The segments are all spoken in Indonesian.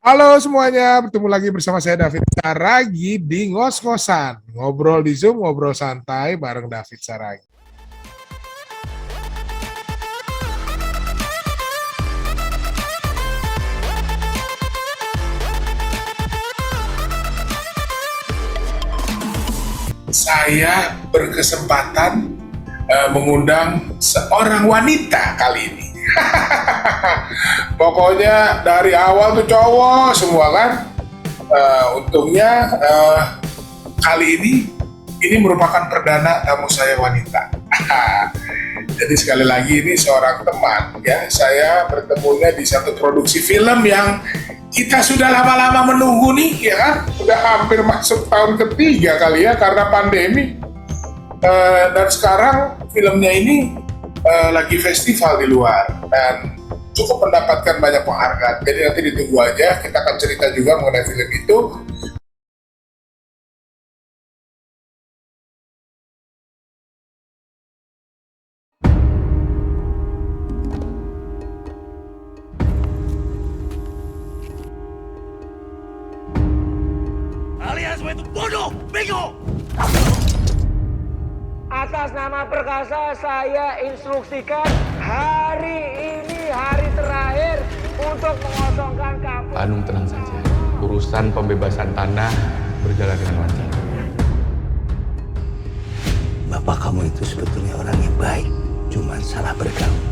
Halo semuanya, bertemu lagi bersama saya David Saragi di Ngos-Ngosan. Ngobrol di Zoom, ngobrol santai bareng David Saragi. Saya berkesempatan mengundang seorang wanita kali ini. Pokoknya dari awal tuh cowok semua kan. Untungnya kali ini merupakan perdana tamu saya wanita. Jadi sekali lagi ini seorang teman ya. Saya bertemunya di satu produksi film yang kita sudah lama-lama menunggu nih ya kan. Udah hampir masuk tahun ketiga kali ya karena pandemi. Dan sekarang filmnya ini lagi festival di luar dan cukup mendapatkan banyak penghargaan. Jadi nanti ditunggu aja, kita akan cerita juga mengenai film itu. Kalian semua itu bodoh, bego. Atas nama Perkasa saya instruksikan hari ini hari terakhir untuk mengosongkan kampus. Anung tenang saja, urusan pembebasan tanah berjalan dengan lancar. Bapak kamu itu sebetulnya orang yang baik, cuma salah bergaul.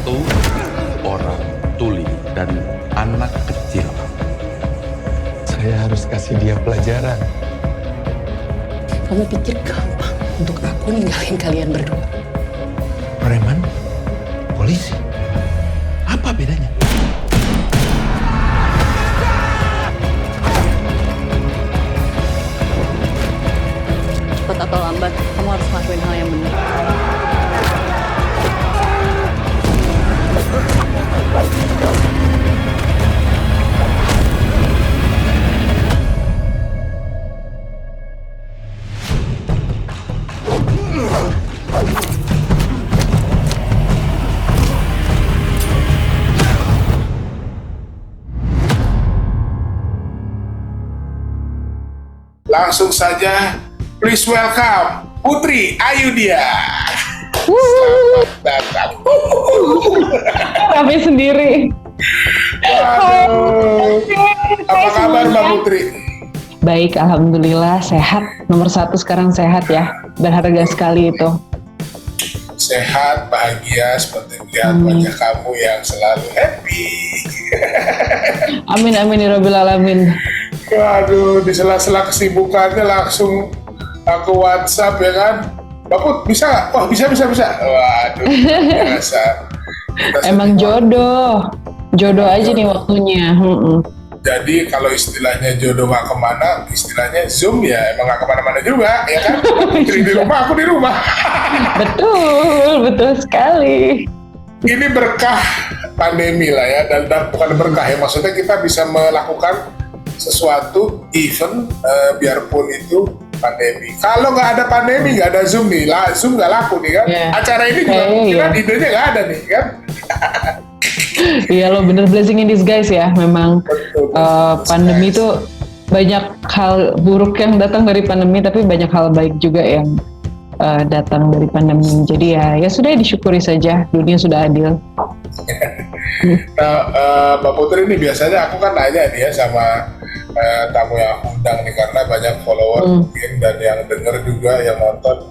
Satu orang tuli dan anak kecil. Saya harus kasih dia pelajaran. Kamu pikir gampang untuk aku ninggalin kalian berdua? Preman? Polisi? Apa bedanya? Cepat atau lambat, kamu harus ngelakuin hal yang benar. Langsung saja, please welcome Putri Ayudhya. Selamat datang. Tapi sendiri. Aduh. Apa kabar Mbak Putri? Baik, alhamdulillah sehat. Nomor satu sekarang sehat ya. Berharga sekali itu. Sehat, bahagia, seperti melihat wajah kamu yang selalu happy. Amin amin ya rabbil alamin. Waduh, di sela-sela kesibukannya langsung aku WhatsApp ya kan. Mbak Put, bisa nggak? Wah, bisa. Waduh, biasa. Emang jodoh. Jodoh aja nih waktunya. Jadi kalau istilahnya jodoh nggak kemana, istilahnya Zoom ya emang nggak kemana-mana juga, ya kan? Putri di rumah, aku di rumah. Betul sekali. Ini berkah pandemi lah ya, dan bukan berkah ya, maksudnya kita bisa melakukan sesuatu event biarpun itu pandemi. Kalau nggak ada pandemi, nggak ada Zoom nih, Zoom nggak laku nih kan? Yeah. Acara ini juga mungkin idenya nggak ada nih kan? Iya lo bener blessing in disguise ya. Memang Betul, pandemi itu banyak hal buruk yang datang dari pandemi, tapi banyak hal baik juga yang datang dari pandemi. Jadi ya sudah disyukuri saja, dunia sudah adil. Nah, Mbak Putri ini biasanya aku kan nanya nih ya sama tamu yang aku undang nih karena banyak follower mungkin dan yang denger juga yang nonton.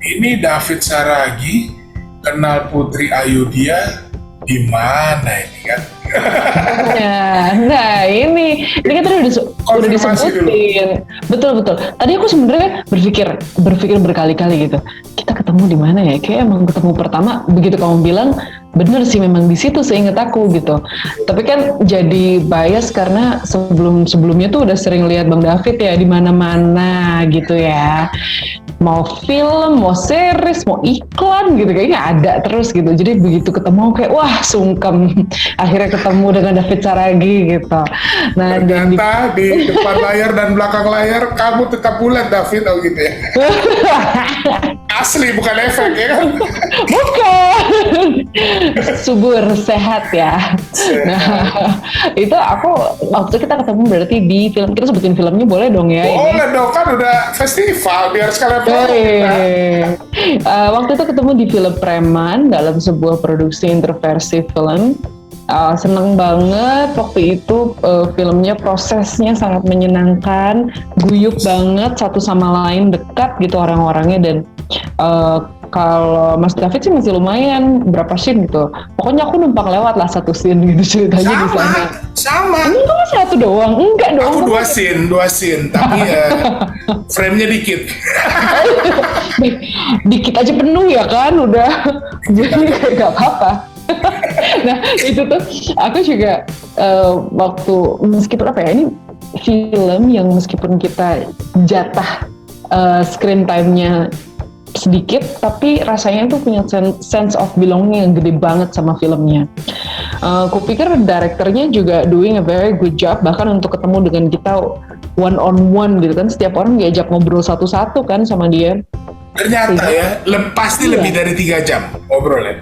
Ini David Saragi kenal Putri Ayudhya di mana ini kan? Nah ini kita udah udah konfirmasi dulu. disebutin. Betul. Tadi aku sebenarnya berpikir berkali-kali gitu. Kita ketemu di mana ya? Kayak emang ketemu pertama begitu kamu bilang, bener sih memang di situ seingat aku gitu. Tapi kan jadi bias karena sebelumnya tuh udah sering lihat Bang David ya di mana-mana gitu ya. Mau film, mau series, mau iklan gitu kayaknya ada terus gitu. Jadi begitu ketemu kayak wah sungkem. Akhirnya ketemu dengan David Saragi gitu. Nah, dan Ternyata di depan layar dan belakang layar kamu tetap bulat David, oh gitu ya. Asli bukan efek ya kan? bukan subur sehat ya. Nah itu aku waktu kita ketemu berarti di film, kita sebutin filmnya boleh dong ya? Boleh dong, kan udah festival biar sekalian promo kita. Waktu itu ketemu di film Preman dalam sebuah produksi interversi film. Seneng banget waktu itu, filmnya prosesnya sangat menyenangkan, guyup banget, satu sama lain dekat gitu orang-orangnya, dan kalau Mas David sih masih lumayan berapa scene gitu. Pokoknya aku numpang lewat lah satu scene gitu ceritanya di sana. Sama. Ini kamu satu doang? Enggak dong. Aku dua scene, tapi frame-nya dikit. Dikit aja penuh ya kan, udah. Jadi kayak gak apa-apa. Nah itu tuh aku juga waktu, meskipun apa ya, ini film yang meskipun kita jatah screen time-nya sedikit, tapi rasanya tuh punya sense of belonging yang gede banget sama filmnya. Kupikir direkturnya juga doing a very good job, bahkan untuk ketemu dengan kita one on one gitu kan, setiap orang diajak ngobrol satu-satu kan sama dia. Ternyata ya, pasti Iya. lebih dari 3 jam ngobrol ya.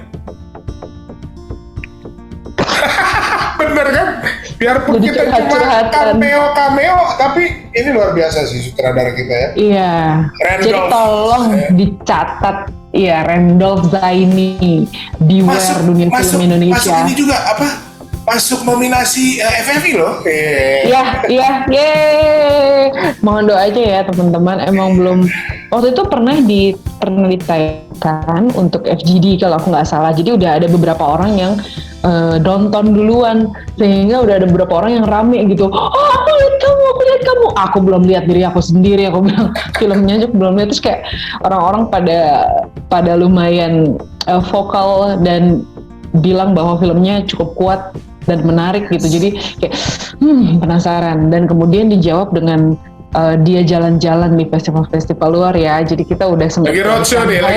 Bener kan? Biarpun Jadi kita cuma curhat-curhatan. cameo, tapi ini luar biasa sih sutradara kita ya. Iya. Randolph. Jadi tolong dicatat, iya, Randolph Zaini, beware dunia film Indonesia. Masuk ini juga apa? Masuk nominasi FFI loh. Iya, yeay. Mohon doa aja ya teman-teman. Emang belum, waktu itu pernah ditayangkan untuk FGD kalau aku nggak salah. Jadi udah ada beberapa orang yang nonton duluan, sehingga udah ada beberapa orang yang rame gitu. Oh, aku lihat kamu. Aku belum lihat diri aku sendiri. Aku bilang filmnya aja belum lihat. Terus kayak orang-orang pada lumayan vokal dan bilang bahwa filmnya cukup kuat dan menarik gitu. Jadi kayak penasaran, dan kemudian dijawab dengan dia jalan-jalan di festival-festival luar ya. Jadi kita udah sempat Lagi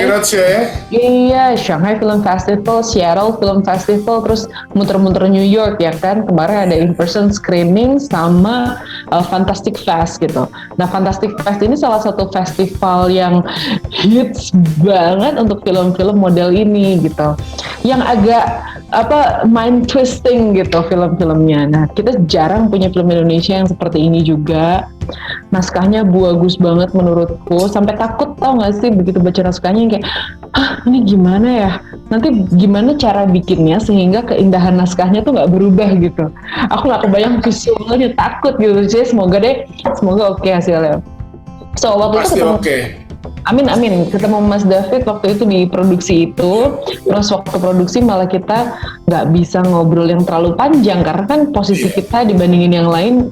roadshow ya. Iya, Shanghai Film Festival, Seattle Film Festival, terus muter-muter New York ya kan. Kemarin ada in-person screening sama Fantastic Fest gitu. Nah, Fantastic Fest ini salah satu festival yang hits banget untuk film-film model ini gitu. Yang agak mind twisting gitu film-filmnya. Nah, kita jarang punya film Indonesia yang seperti ini juga. Naskahnya bagus banget menurutku, sampai takut tau gak sih begitu baca naskahnya yang kayak, ini gimana ya, nanti gimana cara bikinnya sehingga keindahan naskahnya tuh gak berubah gitu. Aku gak kebayang visualnya, takut gitu. Jadi semoga oke hasilnya. So waktu Pasti itu ketemu, oke. Amin, ketemu Mas David waktu itu di produksi itu. Terus waktu produksi malah kita nggak bisa ngobrol yang terlalu panjang karena kan posisi kita dibandingin yang lain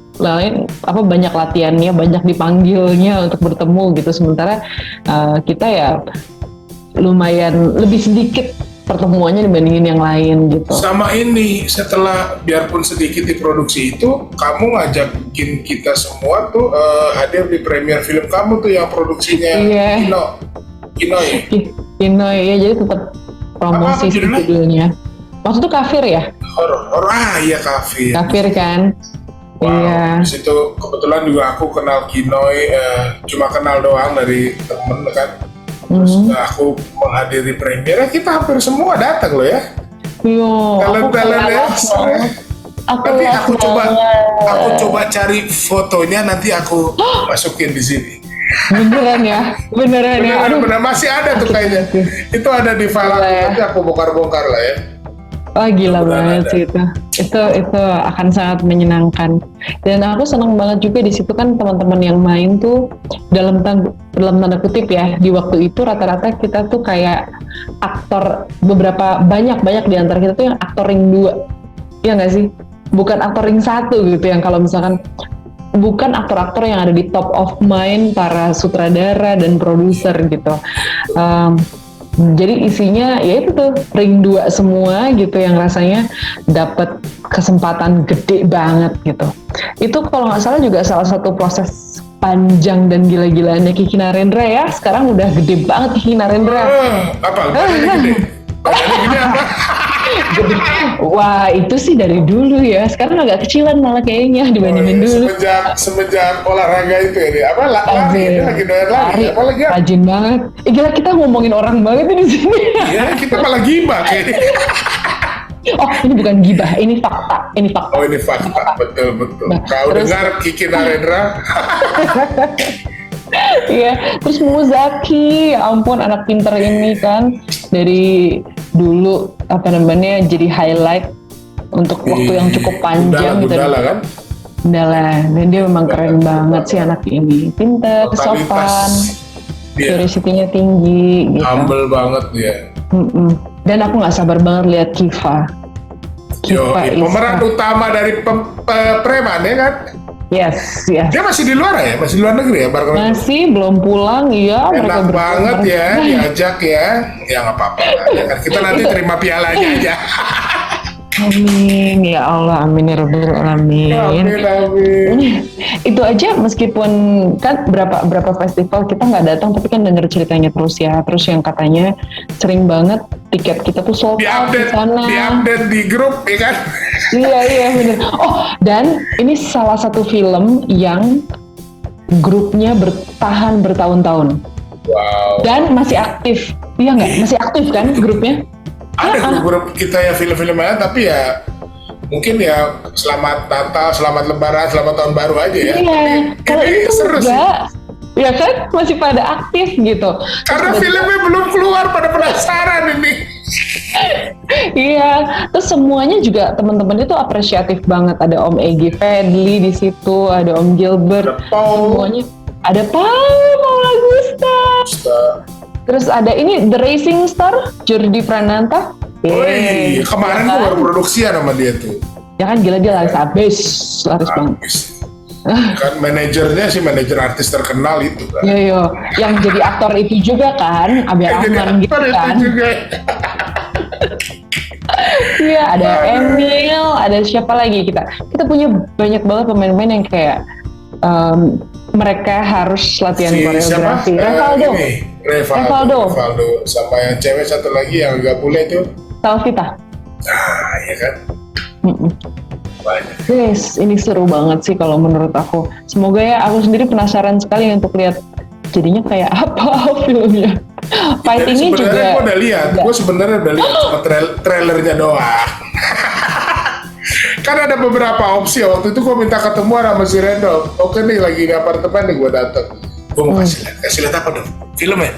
banyak latihannya, banyak dipanggilnya untuk bertemu gitu. Sementara kita ya lumayan lebih sedikit pertemuannya dibandingin yang lain gitu. Sama ini, setelah biarpun sedikit di produksi itu, kamu ngajakin kita semua tuh hadir di premier film kamu tuh yang produksinya Iya. Kino ya? Kino ya, jadi tetap promosi Apa judulnya? judulnya. Waktu itu Kafir ya? Horor, iya Kafir. Kafir kan? Wow, Iya. di situ kebetulan juga aku kenal Kinoy, cuma kenal doang dari temen kan. Terus aku menghadiri premiere, kita hampir semua datang loh ya. Yo, Talent-talent ya. Nanti aku banget. coba cari fotonya, nanti aku masukin di sini. Beneran ya? Aduh. Bener, masih ada tuh kayaknya. Itu ada di file aku, Boleh. nanti aku bongkar-bongkar lah ya. Wah gila Mudah-mudahan banget sih itu. Itu akan sangat menyenangkan. Dan aku senang banget juga di situ kan teman-teman yang main tuh dalam tanda kutip ya, di waktu itu rata-rata kita tuh kayak aktor, banyak di antara kita tuh yang aktor ring 2. Iya nggak sih? Bukan aktor ring 1 gitu, yang kalau misalkan bukan aktor-aktor yang ada di top of mind para sutradara dan produser gitu. Jadi isinya ya itu tuh ring 2 semua gitu yang rasanya dapat kesempatan gede banget gitu. Itu kalau nggak salah juga salah satu proses panjang dan gila-gilaannya Kiki Narendra ya. Sekarang udah gede banget Kiki Narendra. Apa? Badannya gede? Badannya gede apa? Gede. Wah itu sih dari dulu ya. Sekarang agak kecilan malah kayaknya dibandingin dulu. Semenjak olahraga itu ya dia. Apa lari? Dia lagi doyan lari. Apa lagi? Rajin banget. Gila kita ngomongin orang banget ini di sini. Iya kita malah gibah kayaknya. Oh ini bukan gibah, ini fakta. Ini fakta. Oh ini fakta, betul. Nah, Kau dengar Kiki Narendra? Iya, terus Muzaki, ya ampun anak pinter ini kan dari dulu apa namanya jadi highlight untuk waktu yang cukup panjang gitu. Gundala kan? Gundala, dan dia memang keren banget sih anak ini, pinter, sopan, Dia curiosity-nya tinggi, gitu. humble banget dia. Dan aku nggak sabar banget lihat Kiva. Pemeran utama dari preman ya kan? Yes. Dia masih di luar ya? Masih di luar negeri ya? Masih belum pulang, iya. Enak banget ya, diajak ya. Ya nggak apa-apa. Ya, kita nanti terima pialanya aja. Amin, ya Allah, amin ya Rabbal Alamin. Amin. Itu aja meskipun kan berapa festival kita nggak datang, tapi kan denger ceritanya terus ya. Terus yang katanya sering banget tiket kita tuh sold out di sana. Diupdate di grup ya kan? Iya bener. Oh dan ini salah satu film yang grupnya bertahan bertahun-tahun. Wow. Dan masih aktif. Iya nggak? Masih aktif kan grupnya? Ada grup kita yang film-filmnya, tapi ya mungkin ya selamat Natal, selamat Lebaran, selamat Tahun Baru aja ya. Iya, kalau ini itu seru sih. enggak, ya kan masih pada aktif gitu. Karena filmnya belum keluar, pada penasaran ini. Iya, terus semuanya juga teman-teman itu apresiatif banget. Ada Om Egy Fadli di situ, ada Om Gilbert, Ada Paul. semuanya. Ada Paul Augusta. Terus ada ini The Racing Star, Jordi Prananta. Wih, kemarin ya gue kan? baru produksian sama dia tuh. Ya kan gila dia laris laris banget. Habis. Kan manajernya sih manajer artis terkenal itu kan. Yo, yang jadi aktor itu juga kan, Abel Jadi Rahman gitu aktor itu kan. juga. Iya, ada Emil, ada siapa lagi kita punya banyak banget pemain-pemain yang kayak mereka harus latihan koreografi. Revaldo, sama yang cewek satu lagi yang agak bule itu. Salvita. Nah, ya kan. Banyak. Guys, ini seru banget sih kalau menurut aku. Semoga ya, aku sendiri penasaran sekali untuk lihat jadinya kayak apa filmnya. Fightingnya juga. Sebenarnya gue udah lihat, cuma trailernya doang. Kan ada beberapa opsi. Waktu itu gue minta ketemu sama si Rendo. Oke nih lagi di apartemen nih gue dateng. Gue mau kasih lihat apa dong? Filmnya?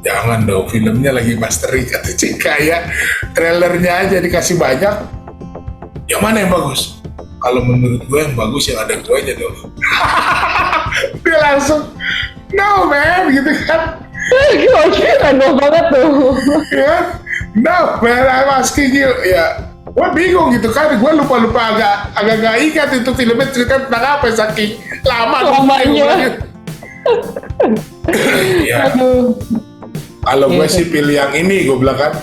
Jangan dong, filmnya lagi mastering kata Cika ya. Trailernya aja dikasih banyak. Yang mana yang bagus? Kalau menurut gue yang bagus yang ada gue aja dong. Dia langsung, no man, gitu kan. Gila, random banget tuh. Ya, no man, I'm asking you. Ya, gue bingung gitu kan, gue lupa agak gak ingat itu filmnya cerita tentang apa saking lamanya. Ya. Aduh. Kalau gue sih pilih yang ini, gue bilang kan.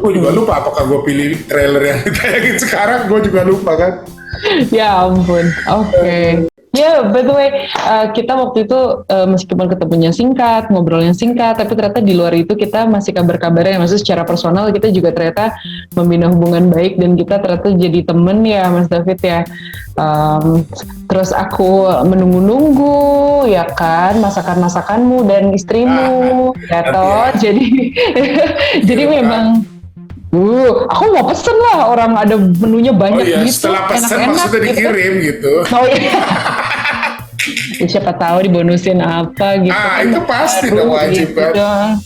Gue juga lupa apakah gue pilih trailer yang ditayangin sekarang, gue juga lupa kan. Ya ampun, oke. Ya, by the way, kita waktu itu meskipun ketemunya singkat, ngobrolnya singkat, tapi ternyata di luar itu kita masih kabar-kabarnya, maksudnya secara personal kita juga ternyata membina hubungan baik dan kita ternyata jadi temen ya, Mas David ya. Terus aku menunggu-nunggu, ya kan, masakan-masakanmu dan istrimu, ya toh. Jadi memang. Aku mau pesen lah, orang ada menunya banyak gitu. Setelah pesen maksudnya dikirim gitu. Oh iya. Ya, siapa tahu dibonusin apa gitu. Kan, itu pasti dong wajib gitu, kan.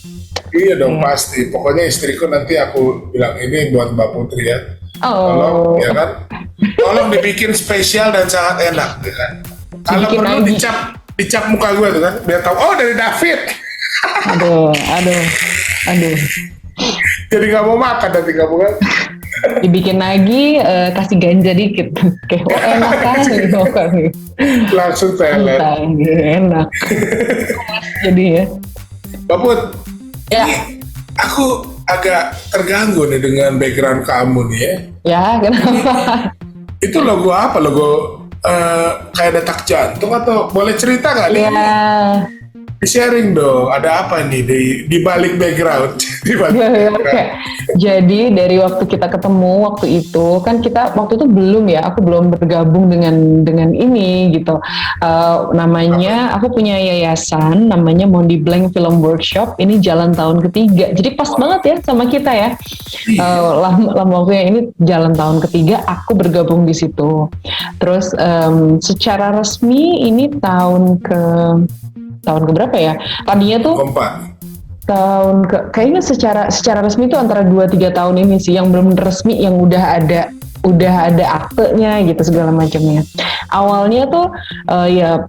Iya dong pasti. Pokoknya istriku nanti aku bilang ini buat Mbak Putri ya. Tolong ya kan. Tolong dibikin spesial dan sangat enak ya kan. Kalau perlu dicap muka gue tuh kan, biar tahu oh dari David. Aduh. Jadi nggak mau makan nanti kamu kan. dibikin lagi, kasih ganja dikit, kayak enak kan gitu kan, Langsung teler. enak. Jadi ya. Mbak Put, Ya. ini aku agak terganggu nih dengan background kamu nih ya. Ya, kenapa? Itu logo apa? Logo kayak detak jantung atau boleh cerita nggak nih? Ya, Di-sharing dong, ada apa nih di balik background? Di balik ya, background. oke. Jadi dari waktu kita ketemu waktu itu kan kita waktu itu belum ya, aku belum bergabung dengan ini gitu. Namanya aku punya yayasan namanya Mondi Blank Film Workshop. Ini jalan tahun ketiga. Jadi pas banget ya sama kita ya. Lama waktunya ini jalan tahun ketiga aku bergabung di situ. Terus secara resmi ini tahun ke berapa ya? Tadinya tuh Kompak. kayaknya secara resmi itu antara 2-3 tahun ini sih yang belum resmi, yang udah ada aktenya gitu segala macamnya. Awalnya tuh ya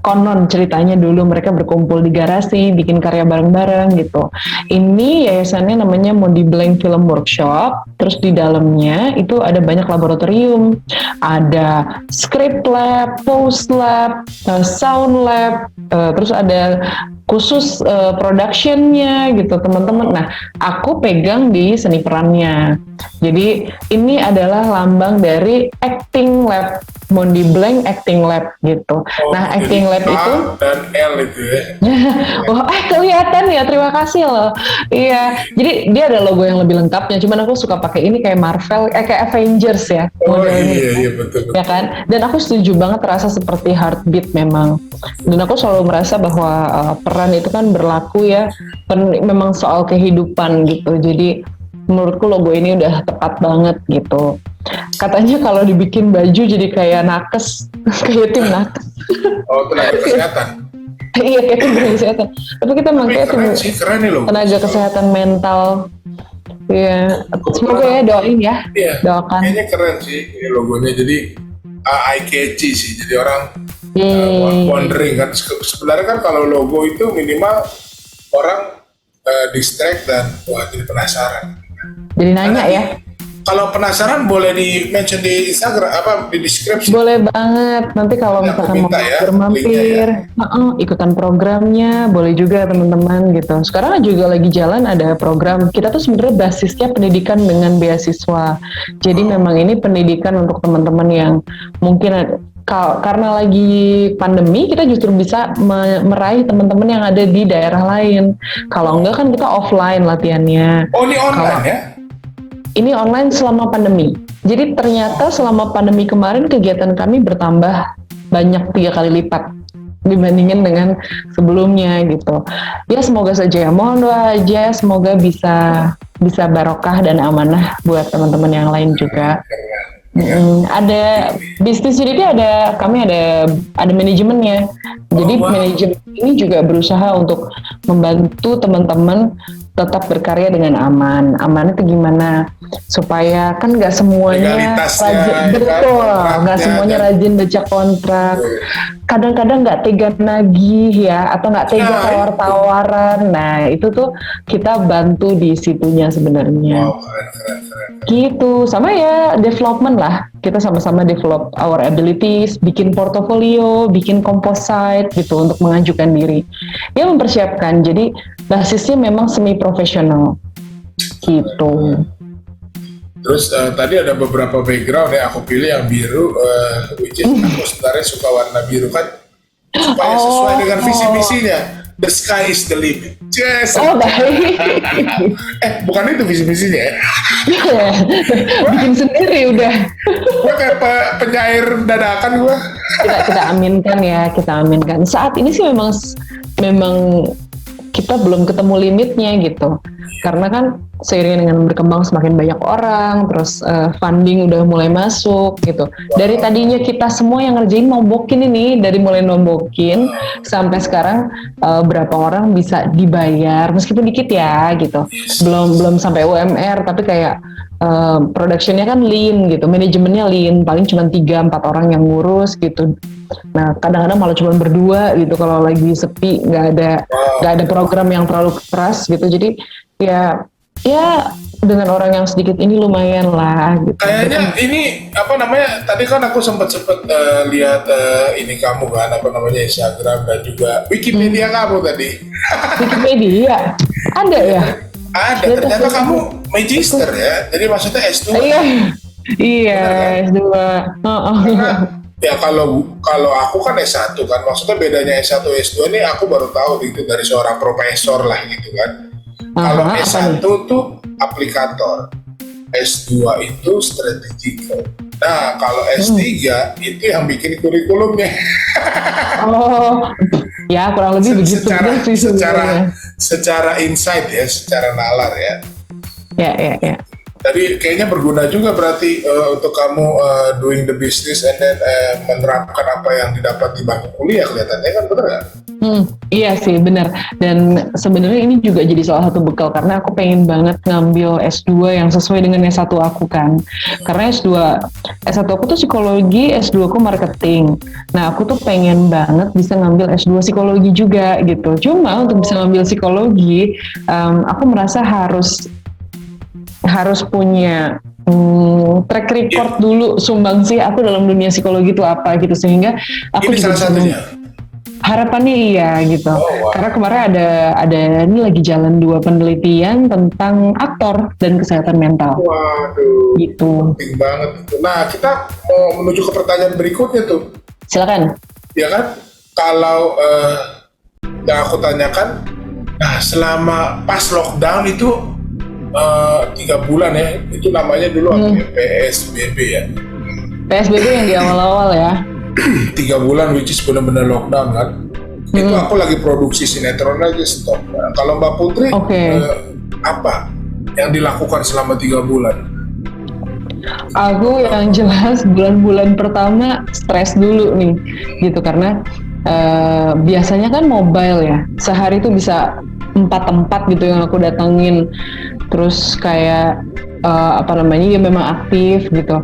konon ceritanya dulu mereka berkumpul di garasi bikin karya bareng-bareng gitu. Ini yayasannya namanya Mondi Blank Film Workshop. Terus di dalamnya itu ada banyak laboratorium, ada script lab, post lab, sound lab, terus ada khusus productionnya gitu teman-teman. Nah, aku pegang di seni perannya. Jadi ini adalah lambang dari acting lab, Mondi Blank Acting Lab gitu. Nah, acting lab A itu dan L itu ya. wah, kelihatan ya, terima kasih loh. Iya, jadi dia ada logo yang lebih lengkapnya. Cuman aku suka pakai ini kayak Marvel, kayak Avengers ya. Oh modelnya. iya betul. Ya kan? Dan aku setuju banget, terasa seperti Heartbeat memang. Dan aku selalu merasa bahwa peran itu kan berlaku ya, memang soal kehidupan gitu. Jadi menurutku logo ini udah tepat banget gitu. Katanya kalau dibikin baju jadi kayak nakes, kayak tim nakes. Oh, tenaga kesehatan. Iya, kayak tim kesehatan. Tapi kita Tapi pakai keren sih, keren nih loh. tenaga kesehatan mental. Iya, semoga ya, doain ya. Iya, Doakan. kayaknya keren sih ini logonya. Jadi eye catchy sih. Jadi orang wondering kan. Sebenarnya kan kalau logo itu minimal orang distract dan wah jadi penasaran. Jadi nanya ya. Kalau penasaran boleh di mention di Instagram apa di deskripsi. Boleh banget. Nanti kalau Ya, aku misalkan mau minta ya, bermampir, ikutan programnya, boleh juga teman-teman gitu. Sekarang juga lagi jalan ada program. Kita tuh sebenarnya basisnya pendidikan dengan beasiswa. Jadi memang ini pendidikan untuk teman-teman yang mungkin karena lagi pandemi, kita justru bisa meraih teman-teman yang ada di daerah lain. Kalau enggak kan kita offline latihannya. Oh, ini online ya? Ini online selama pandemi. Jadi ternyata selama pandemi kemarin kegiatan kami bertambah banyak 3 kali lipat dibandingin dengan sebelumnya gitu. Ya semoga saja ya, mohon doa aja semoga bisa barokah dan amanah buat teman-teman yang lain juga. Ada bisnis unitnya, kami ada manajemennya. Jadi manajemen ini juga berusaha untuk membantu teman-teman tetap berkarya dengan aman. Aman itu gimana? Supaya kan nggak semuanya rajin, betul, nggak semuanya rajin baca kontrak. Kadang-kadang nggak tega nagih ya, atau nggak tega tawar-tawaran. Nah itu tuh kita bantu di situnya sebenarnya. Wow, keren. Gitu, sama ya development lah. Kita sama-sama develop our abilities, bikin portofolio, bikin composite gitu untuk mengajukan diri. Ya mempersiapkan. Jadi basisnya memang semi profesional. Gitu. Terus tadi ada beberapa background ya, aku pilih yang biru, which is aku sebenarnya suka warna biru kan supaya sesuai dengan visi misinya. The sky is the limit. Yes. Oh baik. Bukan itu visi misinya ya? Bikin sendiri udah. Gue kayak penyair dadakan gue. Kita aminkan ya, kita aminkan. Saat ini sih memang kita belum ketemu limitnya gitu. Karena kan seiring dengan berkembang semakin banyak orang, terus funding udah mulai masuk gitu. Dari tadinya kita semua yang ngerjain nombokin ini, dari mulai nombokin sampai sekarang berapa orang bisa dibayar, meskipun dikit ya gitu. Belum sampai UMR, tapi kayak productionnya kan lean gitu, manajemennya lean, paling cuma 3-4 orang yang ngurus gitu. Nah kadang-kadang malah cuma berdua gitu kalau lagi sepi, nggak ada program yang terlalu keras gitu. Jadi ya dengan orang yang sedikit ini lumayan lah gitu. Kayaknya ini apa namanya? Tadi kan aku sempat lihat ini kamu kan apa namanya Instagram dan juga Wikipedia kamu tadi. Wikipedia ada ya? Ada. Ternyata kamu magister ya. Jadi maksudnya S2. Iya, S2. Karena ya kalau aku kan S1 kan, maksudnya bedanya S1 S2 ini aku baru tahu gitu dari seorang profesor lah gitu kan. Kalau S1 tuh aplikator, S2 itu strategical. Nah, kalau S3 itu yang bikin kurikulumnya. Oh, ya kurang lebih begitu. Secara insight ya, secara nalar ya. Ya. Jadi kayaknya berguna juga berarti untuk kamu doing the business and then menerapkan apa yang didapat di bangku kuliah, kelihatannya kan, bener nggak? Iya sih benar. Dan sebenarnya ini juga jadi salah satu bekal karena aku pengen banget ngambil S2 yang sesuai dengan S1 aku kan. Karena S1 aku tuh psikologi, S2 aku marketing. Nah aku tuh pengen banget bisa ngambil S2 psikologi juga gitu. Cuma untuk bisa ngambil psikologi, aku merasa harus punya track record dulu sumbangsi aku dalam dunia psikologi itu apa gitu, sehingga aku ini juga salah satunya. Harapannya iya gitu. Wow. Karena kemarin ada ini lagi jalan 2 penelitian tentang aktor dan kesehatan mental. Waduh, Gitu. penting banget itu. Nah, kita mau menuju ke pertanyaan berikutnya tuh. Silakan. Ya kan, kalau yang aku tanyakan, nah selama pas lockdown itu 3 bulan ya, itu namanya dulu PSBB ya. PSBB yang di awal-awal ya. 3 bulan which is benar-benar lockdown kan. Itu aku lagi produksi sinetron aja stop. Nah, kalau Mbak Putri, apa yang dilakukan selama 3 bulan? Aku yang jelas bulan-bulan pertama stres dulu nih, gitu karena biasanya kan mobile ya, sehari tuh bisa 4 tempat gitu yang aku datengin, terus kayak ya memang aktif gitu.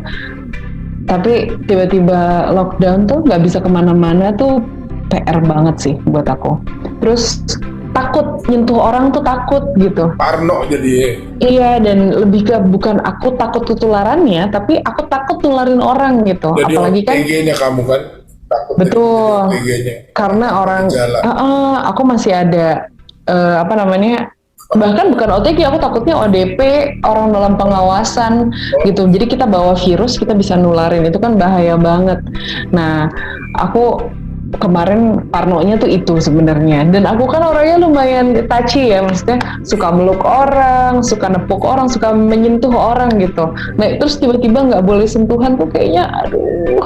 Tapi tiba-tiba lockdown tuh nggak bisa kemana-mana tuh PR banget sih buat aku. Terus takut nyentuh orang tuh takut gitu. Parno jadi. Iya, dan lebih ke bukan aku takut ketularannya, tapi aku takut nularin orang gitu. Jadi apalagi kan OTG-nya kamu kan takut. betul. OTG-nya. Karena orang aku masih ada bahkan bukan OTG, aku takutnya ODP, orang dalam pengawasan gitu. Jadi kita bawa virus, kita bisa nularin, itu kan bahaya banget. Nah, aku kemarin parnonya tuh itu sebenarnya. Dan aku kan orangnya lumayan touchy ya, maksudnya suka meluk orang, suka nepuk orang, suka menyentuh orang gitu. Nah, terus tiba-tiba nggak boleh sentuhan tuh kayaknya aduh.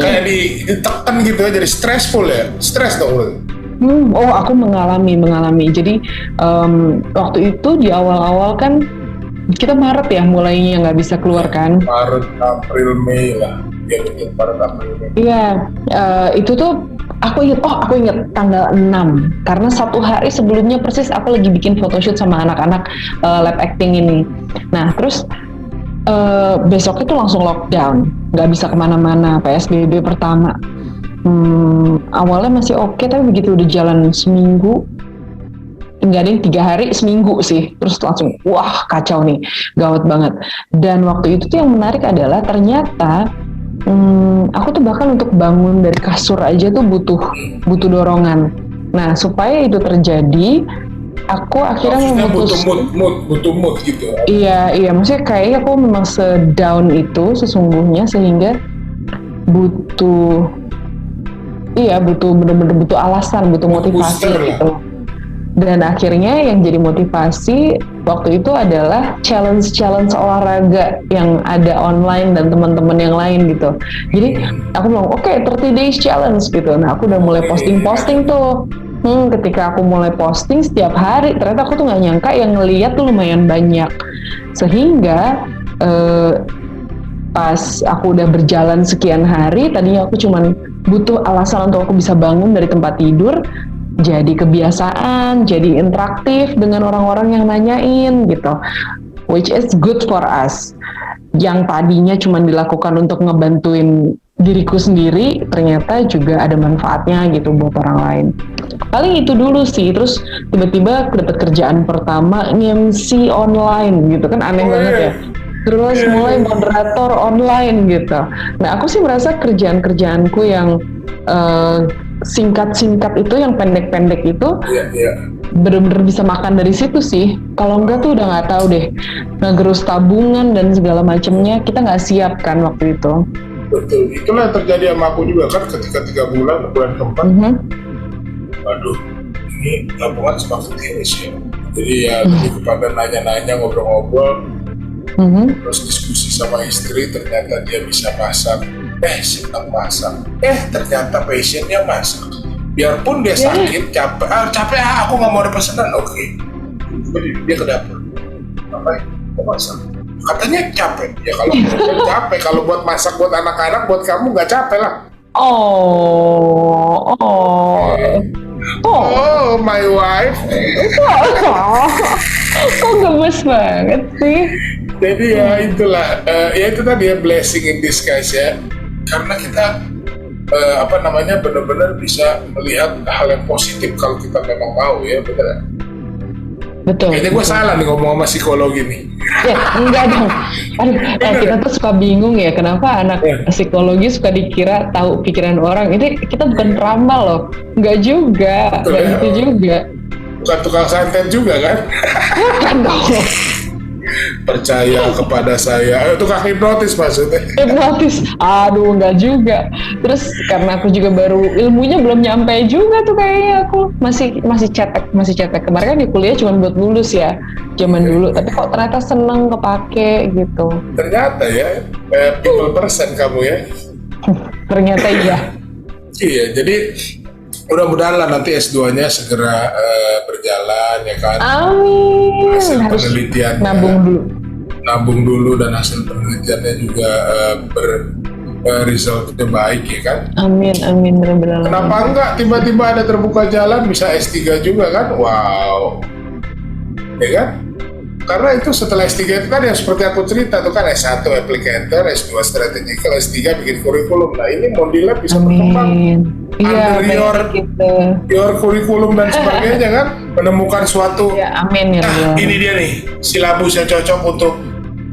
Kayak ditekan gitu ya, jadi stressful ya. Stres dong lu. Aku mengalami. Jadi waktu itu di awal-awal kan kita Maret ya mulainya nggak bisa keluar kan. Maret, April, Mei lah. Ya betul, Maret, April, Mei. Iya, itu tuh aku inget tanggal 6 karena 1 hari sebelumnya persis aku lagi bikin photoshoot sama anak-anak lab acting ini. Nah terus besok itu langsung lockdown, nggak bisa kemana-mana, PSBB pertama. Awalnya masih oke, tapi begitu udah jalan seminggu, nggak ada yang 3 hari, seminggu sih, terus langsung wah kacau nih, gawat banget. Dan waktu itu tuh yang menarik adalah ternyata aku tuh bahkan untuk bangun dari kasur aja tuh butuh dorongan. Nah supaya itu terjadi, aku akhirnya memutuskan butuh mood gitu. Iya, maksudnya kayaknya aku memang sedown itu sesungguhnya sehingga butuh bener-bener butuh alasan, butuh motivasi gitu. Dan akhirnya yang jadi motivasi waktu itu adalah challenge olahraga yang ada online dan teman-teman yang lain gitu. Jadi aku bilang oke, 30 days challenge gitu. Nah aku udah mulai posting tuh. Ketika aku mulai posting setiap hari, ternyata aku tuh nggak nyangka yang ngeliat tuh lumayan banyak. Sehingga pas aku udah berjalan sekian hari, tadinya aku cuman butuh alasan untuk aku bisa bangun dari tempat tidur, jadi kebiasaan, jadi interaktif dengan orang-orang yang nanyain gitu, which is good for us. Yang tadinya cuman dilakukan untuk ngebantuin diriku sendiri ternyata juga ada manfaatnya gitu buat orang lain. Paling itu dulu sih, terus tiba-tiba dapat kerjaan pertama nge-MC online gitu kan, aneh banget ya. Terus mulai moderator online gitu. Nah aku sih merasa kerjaan-kerjaanku yang singkat-singkat itu, yang pendek-pendek itu bener-bener bisa makan dari situ sih. Kalau enggak tuh udah nggak tahu deh, ngegerus tabungan dan segala macamnya kita nggak siap kan waktu itu. Betul, itulah yang terjadi sama aku juga kan ketika 3 bulan keempat. Waduh, ini tabungan semakin tipis ya. Jadi ya lebih kepada nanya-nanya, ngobrol-ngobrol, terus diskusi sama istri. Ternyata dia bisa masak, senang masak. Ternyata passionnya masak. Biarpun dia sakit, capek, aku nggak mau ada pesanan, oke. Jadi dia ke dapur, ngapain? Mau masak. Katanya capek, ya kalau capek, kalau buat masak buat anak-anak, buat kamu nggak capek lah. Oh, my wife. Kok gemes banget sih? Jadi ya itulah, ya itu tadi ya, blessing in disguise ya. Karena kita benar-benar bisa melihat hal yang positif kalau kita memang mau ya, benar. Betul. Kayaknya gue salah nih ngomong sama psikologi nih. Ya, enggak dong. Kita tuh suka bingung ya, kenapa anak psikologi suka dikira tahu pikiran orang. Ini kita bukan peramal loh. Enggak juga, enggak gitu juga. Bukan tukang santet juga kan? Bukan dong. Percaya kepada saya, tukang hipnotis maksudnya. Hipnotis, aduh enggak juga. Terus karena aku juga baru, ilmunya belum nyampe juga tuh kayaknya, aku masih cetek. Kemarin kan di kuliah cuma buat lulus ya, zaman dulu. Tapi kok ternyata seneng kepake gitu. Ternyata ya, people person kamu ya. Ternyata iya. Iya, jadi mudah-mudahan lah nanti S2-nya segera berjalan ya kan. Amin. Hasil Harus penelitiannya nabung dulu dan hasil penelitiannya juga resultnya baik ya kan. Amin benar-benar. Kenapa enggak tiba-tiba ada terbuka jalan bisa S3 juga kan? Wow. Ya kan? Karena itu setelah S3 itu kan yang seperti aku cerita tuh kan, S1 applicator, S2 strategical, S3 bikin kurikulum. Nah ini Mondilab bisa berkembang under your kurikulum dan sebagainya kan, menemukan suatu amin ya Allah. Ini dia nih silabus yang cocok untuk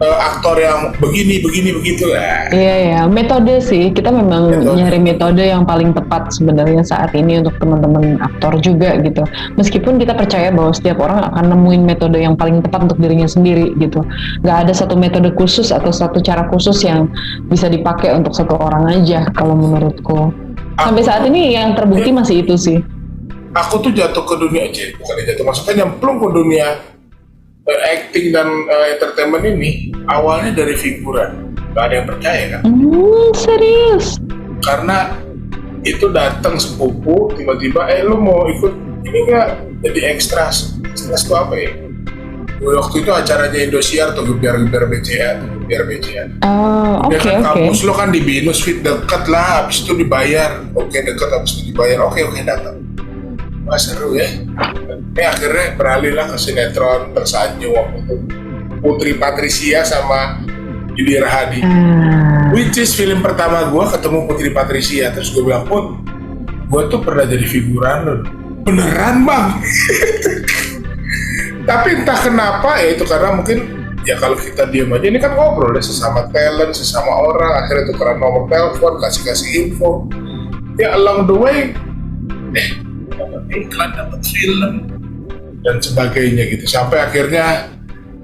aktor yang begini begitu ya. Iya, metode sih, kita memang nyari metode yang paling tepat sebenarnya saat ini untuk teman-teman aktor juga gitu. Meskipun kita percaya bahwa setiap orang akan nemuin metode yang paling tepat untuk dirinya sendiri gitu. Gak ada satu metode khusus atau satu cara khusus yang bisa dipakai untuk satu orang aja kalau menurutku. Sampai saat ini yang terbukti masih itu sih. Aku tuh jatuh ke dunia maksudnya nyemplung ke dunia acting dan entertainment ini awalnya dari figuran. Gak ada yang percaya kan? Serius? Karena itu datang sepupu tiba-tiba, lu mau ikut ini nggak jadi ekstras itu apa ya? Waktu itu acaranya Indosiar tuh gebiar BCA. Oke. Kampus lo kan di Binus Fit deket lah, habis itu dibayar. Oke, deket habis itu dibayar. Oke, datang. Wah seru ya. Ini akhirnya beralihlah ke sinetron tersanjung waktu itu. Putri Patricia sama Yudi Rahadi. Which is film pertama gue ketemu Putri Patricia. Terus gue bilang, Put, gue tuh pernah jadi figuran lo. Beneran bang? Tapi entah kenapa ya itu karena mungkin ya kalau kita diam aja, ini kan ngobrol ya sesama talent, sesama orang, akhirnya tukeran nomor telepon, kasih info. Ya along the way, dapat iklan, dapat film dan sebagainya gitu. Sampai akhirnya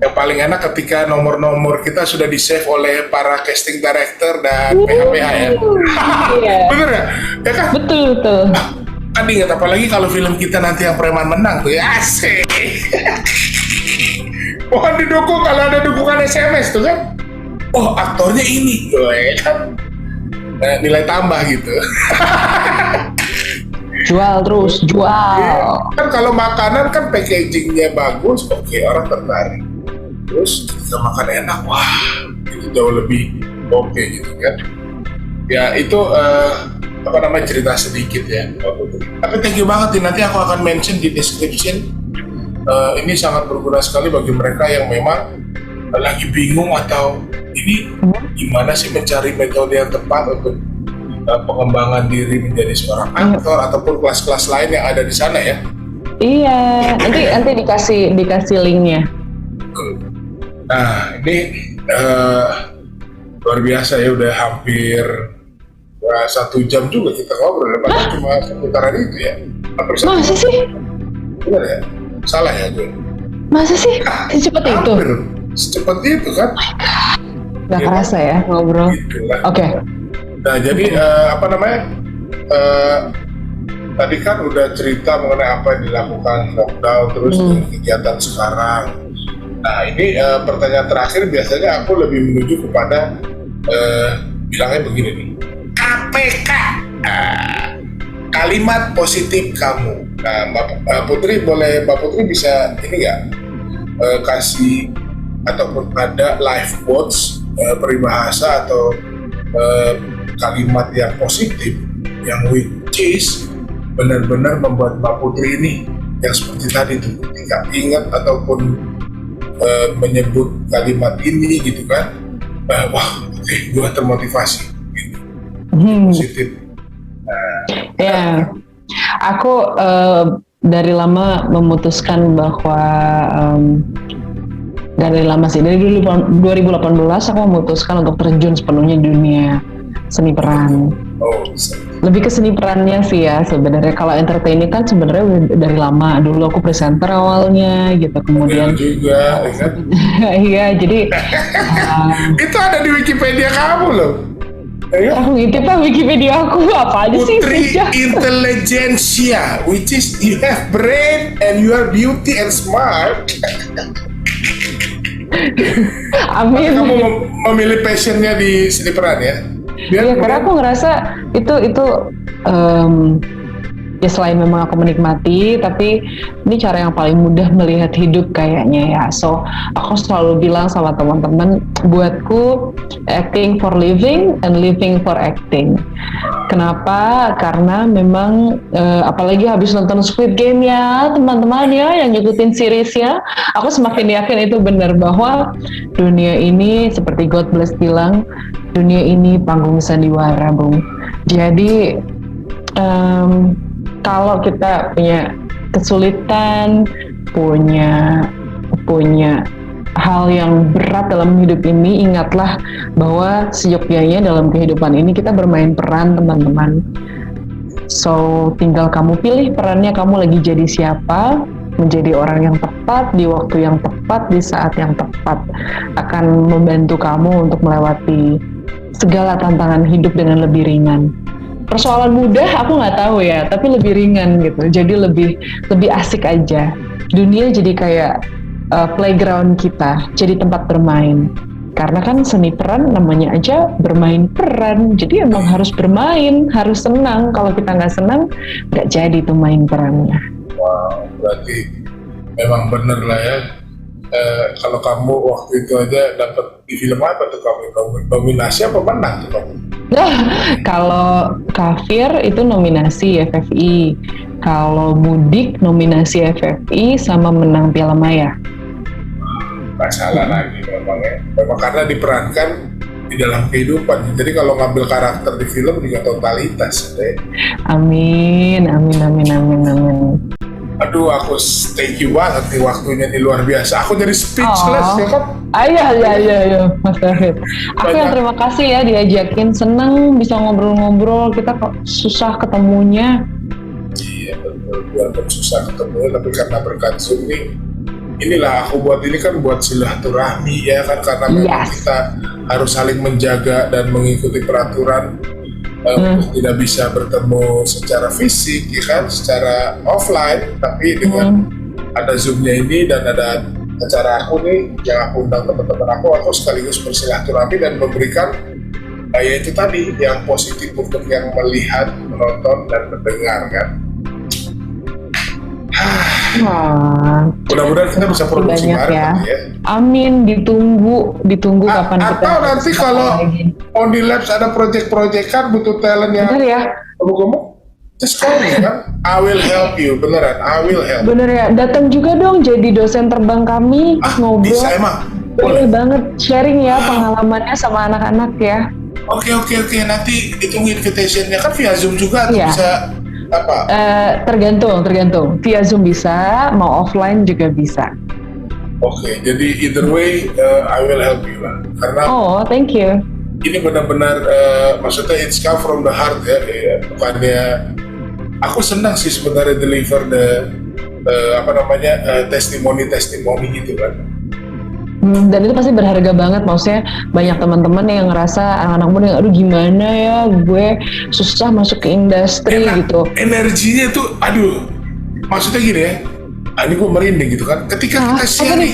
yang paling enak ketika nomor-nomor kita sudah di save oleh para casting director dan PH-PH ya. Bener ya? Ya kan? Betul. Kan ingat apalagi kalau film kita nanti yang preman menang tuh ya, asik. Mohon didukung kalau ada dukungan SMS tuh kan. Oh aktornya ini ya kan. Nilai tambah gitu. Jual terus, jual. Kan kalau makanan kan packagingnya bagus, oke, orang tertarik. Terus kita makan enak, wah itu jauh lebih oke gitu kan. Ya itu cerita sedikit ya. Tapi thank you banget nih, nanti aku akan mention di description. Ini sangat berguna sekali bagi mereka yang memang lagi bingung atau ini gimana sih mencari metode yang tepat untuk pengembangan diri menjadi seorang aktor ataupun kelas-kelas lain yang ada di sana ya. Iya, nanti dikasih linknya. Nah ini luar biasa ya, udah hampir 1 jam juga kita ngobrol, padahal cuma seputaran itu ya. Masa sih? Bener ya? Salah ya gue? Masa sih? Secepat itu? Hampir secepat itu kan? Gak Ya, kerasa ya ngobrol. Itulah. Oke. Nah jadi tadi kan udah cerita mengenai apa yang dilakukan lockdown, terus kegiatan sekarang. Nah ini pertanyaan terakhir biasanya aku lebih menuju kepada bilangnya begini nih, KPK, kalimat positif kamu. Nah Mbak Putri bisa ini nggak kasih ataupun ada life quotes, peribahasa atau kalimat yang positif yang which is benar-benar membuat Mbak Putri ini yang seperti tadi tuh ketika ingat ataupun menyebut kalimat ini gitu kan, wah gue termotivasi gitu. Positif. Ya, aku dari lama memutuskan bahwa dari 2018 aku memutuskan untuk terjun sepenuhnya di dunia seni peran. Lebih ke seni perannya sih ya sebenarnya. Kalau entertaining kan sebenarnya dari lama. Dulu aku presenter awalnya gitu, kemudian juga kan? iya jadi itu ada di Wikipedia kamu loh. aku ngintip lah Wikipedia aku apa aja sih. Putri Intelligentsia, which is you have brain and you are beauty and smart. Amin. Kamu memilih passionnya di seni peran ya? Iya, karena aku ngerasa itu ya selain memang aku menikmati, tapi ini cara yang paling mudah melihat hidup kayaknya ya. So aku selalu bilang sama teman-teman, buatku acting for living and living for acting. Kenapa? Karena memang apalagi habis nonton Squid Game ya teman-teman ya, yang ngikutin seriesnya, aku semakin yakin itu benar bahwa dunia ini seperti God Bless bilang, dunia ini panggung sandiwara, Bung. Jadi kalau kita punya kesulitan, punya hal yang berat dalam hidup ini, ingatlah bahwa seyogyanya dalam kehidupan ini kita bermain peran, teman-teman. So, tinggal kamu pilih perannya, kamu lagi jadi siapa, menjadi orang yang tepat, di waktu yang tepat, di saat yang tepat, akan membantu kamu untuk melewati segala tantangan hidup dengan lebih ringan. Persoalan mudah aku nggak tahu ya, tapi lebih ringan gitu. Jadi lebih asik aja. Dunia jadi kayak playground kita, jadi tempat bermain. Karena kan seni peran namanya aja bermain peran. Jadi emang harus bermain, harus senang. Kalau kita nggak senang, nggak jadi tuh main perannya. Wow, berarti memang bener lah ya. Kalau kamu waktu itu aja dapat di film apa tuh kamu? Nominasi apa menang tuh kamu? Nah, kalau Kafir itu nominasi FFI, kalau Mudik nominasi FFI sama menang Piala Maya. Nggak salah lagi memang ya. Memang karena diperankan di dalam kehidupan. Jadi kalau ngambil karakter di film juga totalitas. Amin. Aduh, aku thank you banget nih, waktunya nih luar biasa. Aku jadi speechless ya kan. Iya, Mas David. Aku yang terima kasih ya diajakin, seneng bisa ngobrol-ngobrol. Kita kok susah ketemunya. Iya betul, walaupun susah ketemunya, tapi karena berkat Zoom nih, inilah aku buat ini kan buat silaturahmi ya kan, karena memang kita harus saling menjaga dan mengikuti peraturan. Tidak bisa bertemu secara fisik ya kan, secara offline, tapi dengan ada Zoom-nya ini dan ada acara aku nih yang aku undang teman-teman aku sekaligus bersilaturahmi dan memberikan ya itu tadi yang positif untuk yang melihat, menonton dan mendengar kan. Mudah-mudahan kita bisa produksi bareng ya. Amin, ditunggu kapan kita. Atau nanti kalau on the labs ada project-project butuh talent yang kamu just call me kan, I will help you, beneran, I will help. Bener ya, datang juga dong jadi dosen terbang kami, ngobrol. Bisa emang. Boleh banget sharing ya pengalamannya sama anak-anak ya. Oke, nanti ditunggu invitationnya kan via Zoom juga atau Iya. bisa apa? Tergantung. Via Zoom bisa, mau offline juga bisa. Oke, jadi either way I will help you lah. Karena Oh, thank you. ini benar-benar maksudnya it's come from the heart ya, bukannya aku senang sih sebenarnya deliver the testimoni gitu kan. Dan itu pasti berharga banget, maksudnya banyak teman-teman yang ngerasa anak-anak muda, aduh gimana ya, gue susah masuk ke industri gitu. Energinya tuh, aduh, maksudnya gini ya, ini gue merinding gitu kan. Ketika kita share,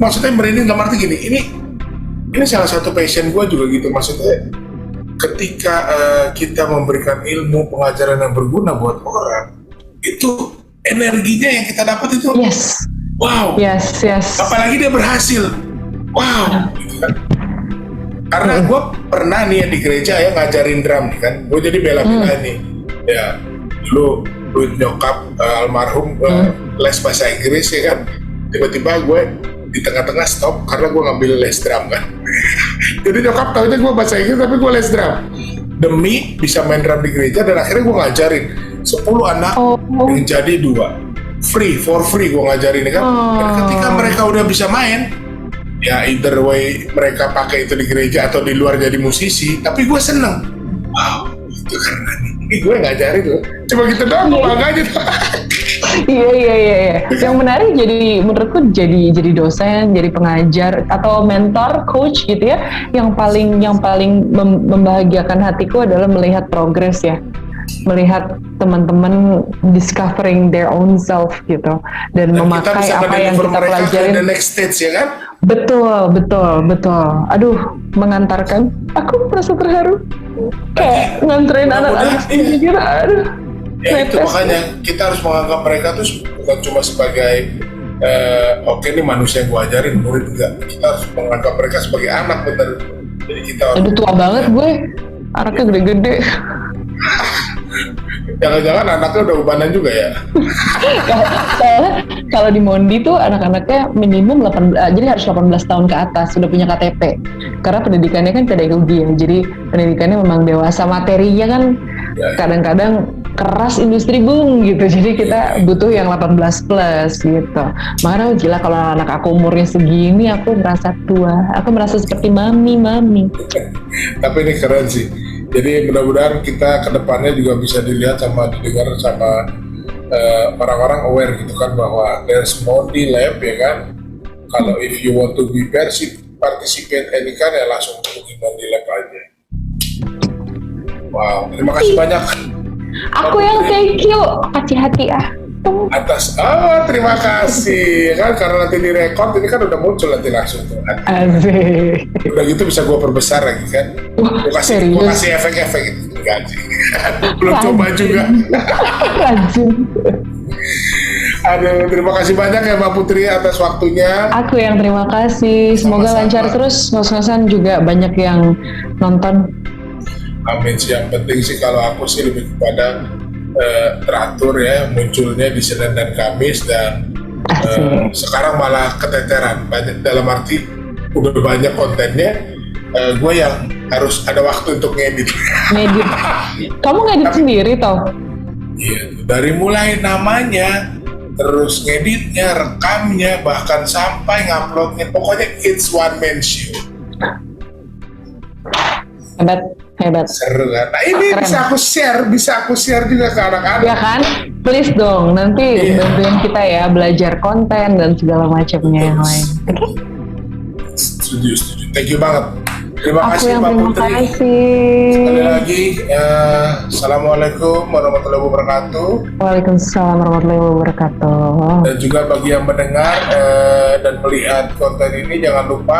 maksudnya merinding dalam arti gini, ini salah satu passion gue juga gitu, maksudnya ketika kita memberikan ilmu pengajaran yang berguna buat orang, itu energinya yang kita dapat itu, Yes. wow. Yes. Apalagi dia berhasil, wow, gitu kan. Karena gue pernah nih di gereja ya ngajarin drum nih kan, gue jadi bela-belain nih, ya dulu nyokap almarhum les bahasa Inggris ya kan, tiba-tiba gue di tengah-tengah stop karena gue ngambil les drum kan. Jadi nyokap tahunya gue bahasa Inggris tapi gue les drum demi bisa main drum di gereja, dan akhirnya gue ngajarin 10 anak yang jadi 2 for free gue ngajarin kan. Dan ketika mereka udah bisa main, ya either way mereka pakai itu di gereja atau di luar jadi musisi, tapi gue seneng. Wow, itu karena ini gue ngajarin loh. Cuma gitu doang, gue bangga aja tuh. Iya. Yang menarik menurutku jadi dosen, jadi pengajar atau mentor, coach gitu ya. Yang paling membahagiakan hatiku adalah melihat progres ya. Melihat teman-teman discovering their own self gitu, dan memakai apa yang kita pelajarin. The next stage ya kan? Betul. Aduh, mengantarkan. Aku merasa terharu. Kayak nganterin anak-anak gitu. Aduh. Ya itu makanya kita harus menganggap mereka tuh bukan cuma sebagai oke nih manusia yang gue ajarin, murid enggak. Kita harus menganggap mereka sebagai anak, bener. Jadi kita Aduh, tua banget gue. Anaknya gede-gede. Jangan-jangan anaknya udah ubanan juga ya? Soalnya kalau di Mondi tuh anak-anaknya minimum 18, jadi harus 18 tahun ke atas, sudah punya KTP. Karena pendidikannya kan pedagogi ya, jadi pendidikannya memang dewasa, materinya kan kadang-kadang keras industri bung gitu, jadi kita butuh yang 18 plus gitu. Makanya gila kalau anak aku umurnya segini, aku merasa tua, aku merasa seperti mami. Tapi ini keren sih. Jadi mudah-mudahan kita kedepannya juga bisa dilihat sama didengar sama orang-orang aware gitu kan, bahwa there's Mondi Lab ya kan. Kalau if you want to be participate any kan ya langsung hubungi Mondi Lab aja. Wow, terima kasih banyak. Aku yang thank you, hati-hati Atas, terima kasih kan, karena nanti direkod ini kan udah muncul nanti langsung tuh. Asik. Udah gitu bisa gue perbesar lagi kan. Gue kasih efek-efek gitu. Enggak sih. Belum coba juga. Rajin. Aduh, terima kasih banyak ya Mbak Putri atas waktunya. Aku yang terima kasih. Semoga Sama-sama. lancar terus. Ngos-ngosan juga banyak yang nonton. Amin sih, yang penting sih kalau aku sih lebih kepada teratur ya, munculnya di Senin dan Kamis, dan sekarang malah keteteran banyak, dalam arti udah banyak kontennya, gue yang harus ada waktu untuk ngedit. Ngedit. Kamu ngedit sendiri toh? Iya, dari mulai namanya, terus ngeditnya, rekamnya, bahkan sampai nguploadnya, pokoknya it's one man show. Hebat. Seru kan? Nah ini Keren. bisa aku share juga ke anak-anak. Ya kan? Please dong, nanti bantuin kita ya belajar konten dan segala macamnya yang lain. Oke? Setuju. Thank you banget. Terima Aku kasih yang Mbak terima Putri. kasih. Sekali lagi, Assalamualaikum warahmatullahi wabarakatuh. Waalaikumsalam warahmatullahi wabarakatuh. Dan juga bagi yang mendengar dan melihat konten ini, jangan lupa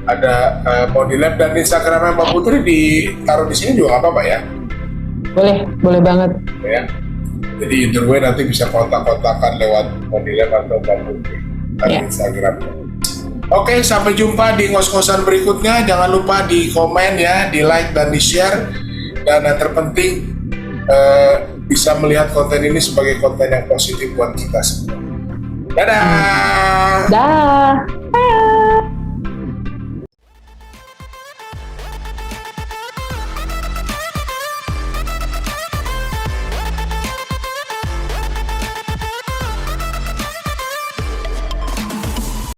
ada Mondi Lab dan Instagramnya Mbak Putri ditaruh di sini juga nggak apa-apa ya? Boleh banget. Ya. Jadi either way nanti bisa kontak-kontakan lewat Mondi Lab atau Mbak Putri di Instagram. Oke, sampai jumpa di ngos-ngosan berikutnya. Jangan lupa di komen ya, di like dan di share. Dan yang terpenting bisa melihat konten ini sebagai konten yang positif buat kita semua. Dadah. Dah.